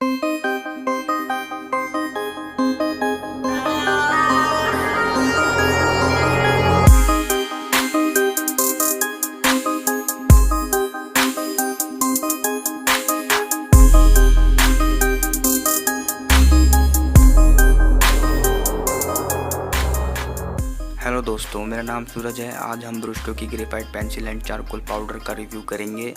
Hello दोस्तों, मेरा नाम सूरज है। आज हम ब्रुस्टो की graphite pencil and charcoal powder का रिव्यू करेंगे।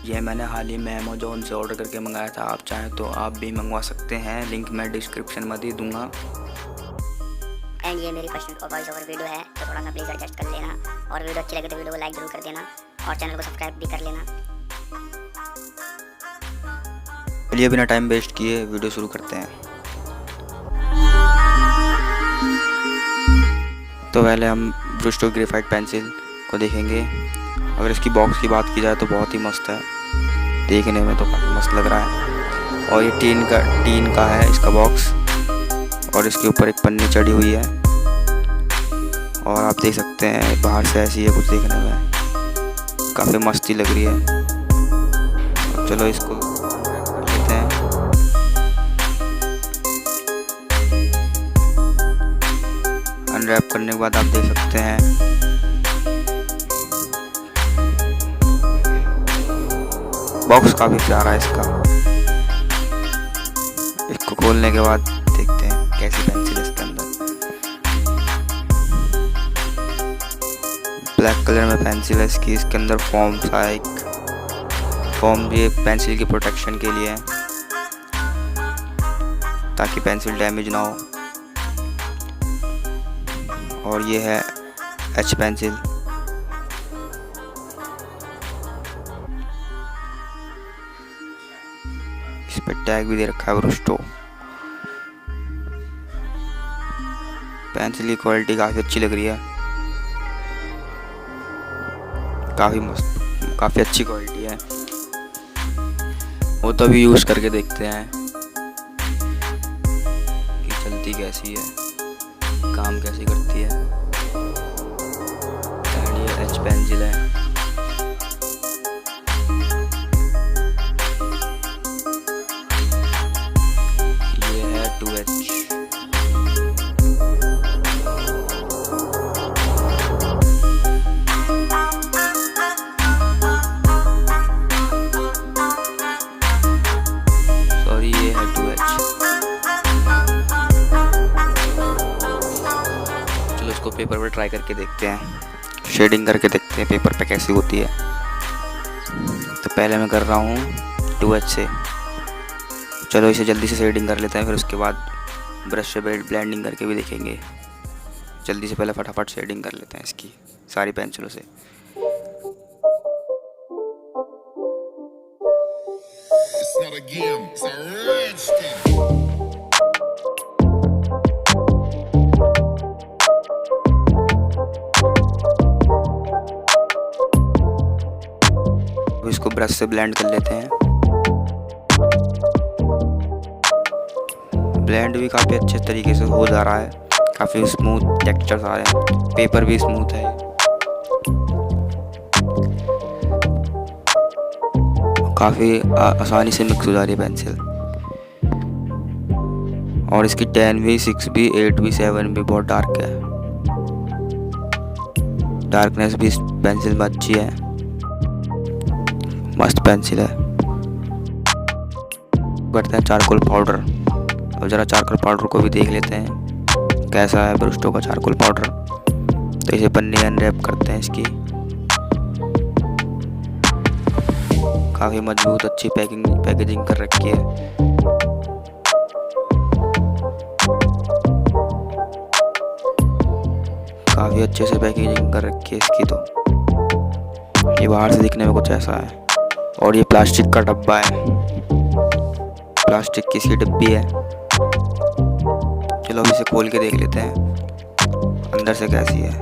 यह मैंने हाल ही में अमेज़ॉन से ऑर्डर करके मंगाया था। आप चाहें तो आप भी मंगवा सकते हैं, लिंक मैं डिस्क्रिप्शन में दे दूंगा। एंड ये मेरी पर्सनल वॉइस ओवर वीडियो है, तो थोड़ा सा प्लीज़ एडजस्ट कर लेना। और वीडियो अच्छी लगे तो वीडियो को लाइक जरूर कर देना और चैनल को सब्सक्राइब भी कर लेना। चलिए बिना टाइम वेस्ट किए वीडियो शुरू करते हैं। तो पहले हम ब्रुस्टो ग्रेफाइट पेंसिल को देखेंगे। अगर इसकी बॉक्स की बात की जाए तो बहुत ही मस्त है, देखने में तो काफ़ी मस्त लग रहा है। और ये टीन का है इसका बॉक्स, और इसके ऊपर एक पन्नी चढ़ी हुई है। और आप देख सकते हैं बाहर से ऐसी है कुछ देखने में, काफ़ी मस्ती लग रही है। अब चलो इसको लेते हैं। अनरैप करने के बाद आप देख सकते हैं बॉक्स काफ़ी प्यारा है इसका। इसको खोलने के बाद देखते हैं कैसी पेंसिल है इसके अंदर। ब्लैक कलर में पेंसिल है इसकी। इसके अंदर फॉर्म सा है, एक फॉर्म ये पेंसिल की प्रोटेक्शन के लिए है, ताकि पेंसिल डैमेज ना हो। और ये है एच पेंसिल। इस पे टैग भी दे रखा है ब्रुस्टो। पेंसिल की क्वालिटी काफ़ी अच्छी लग रही है, काफ़ी मस्त, काफ़ी अच्छी क्वालिटी है। वो तो अभी यूज़ करके देखते हैं कि चलती कैसी है, काम कैसे करती है। एंड ये एच पेंसिल है। ये है 2H। सॉरी, ये है 2H। इसको पेपर पर ट्राई करके देखते हैं, शेडिंग करके देखते हैं पेपर पे कैसी होती है। तो पहले मैं कर रहा हूँ 2H से। चलो इसे जल्दी से शेडिंग कर लेते हैं, फिर उसके बाद ब्रश से ब्लेंडिंग करके भी देखेंगे। जल्दी से पहले फटाफट शेडिंग कर लेते हैं इसकी सारी पेंसिलों से। It's not a game, it's a rich thing. इसको ब्रश से ब्लेंड कर लेते हैं। ब्लेंड भी काफ़ी अच्छे तरीके से हो जा रहा है, काफ़ी स्मूथ टेक्सचर्स आ रहे हैं, पेपर भी स्मूथ है, काफ़ी आसानी से मिक्स हो जा रही है पेंसिल। और इसकी 10 भी, 6 भी, 8 भी, 7 भी बहुत डार्क है। डार्कनेस भी इस पेंसिल में अच्छी है, मस्त पेंसिल है। करते हैं चारकोल पाउडर। अब ज़रा चारकोल पाउडर को भी देख लेते हैं कैसा है ब्रुस्टो का चारकोल पाउडर। तो इसे पन्नी अनरैप करते हैं इसकी। काफ़ी मजबूत अच्छी पैकेजिंग कर रखी है। काफ़ी अच्छे से पैकेजिंग कर रखी है इसकी। तो ये बाहर से दिखने में कुछ ऐसा है। और ये प्लास्टिक का डब्बा है, प्लास्टिक की सी डब्बी है। चलो अब इसे खोल के देख लेते हैं अंदर से कैसी है।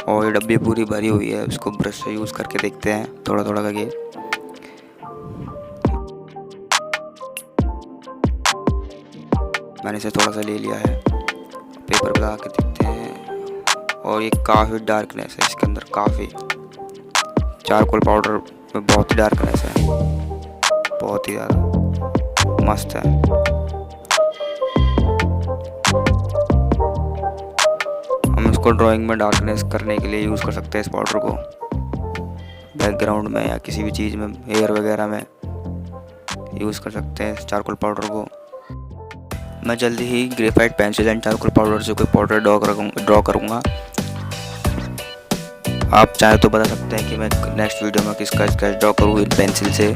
और ये डब्बी पूरी भरी हुई है। उसको ब्रश से यूज़ करके देखते हैं थोड़ा थोड़ा करके। मैंने इसे थोड़ा सा ले लिया है। पेपर पे लगा के देखते हैं। और ये काफ़ी डार्कनेस है इसके अंदर, काफ़ी चारकोल पाउडर में बहुत ही डार्कनेस है, बहुत ही ज़्यादा मस्त है। हम इसको ड्राइंग में डार्कनेस करने के लिए यूज़ कर सकते हैं इस पाउडर को, बैकग्राउंड में या किसी भी चीज़ में, हेयर वगैरह में यूज़ कर सकते हैं इस चारकोल पाउडर को। मैं जल्दी ही graphite pencil and charcoal powder से कोई पाउडर ड्रॉ करूँगा। आप चाहे तो बता सकते हैं कि मैं नेक्स्ट वीडियो में किसका स्केच ड्रॉ करूँ इन पेंसिल से,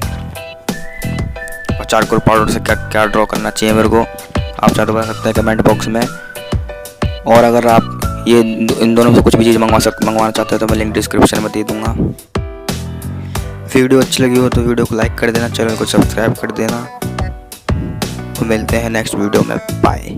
और चारकोल पाउडर से क्या क्या ड्रॉ करना चाहिए मेरे को, आप चाहे तो बता सकते हैं कमेंट बॉक्स में। और अगर आप ये इन दोनों से कुछ भी चीज़ मंगवाना चाहते हो तो मैं लिंक डिस्क्रिप्शन में दे दूँगा। वीडियो अच्छी लगी हो तो वीडियो को लाइक कर देना, चैनल को सब्सक्राइब कर देना। तो मिलते हैं नेक्स्ट वीडियो में, बाय।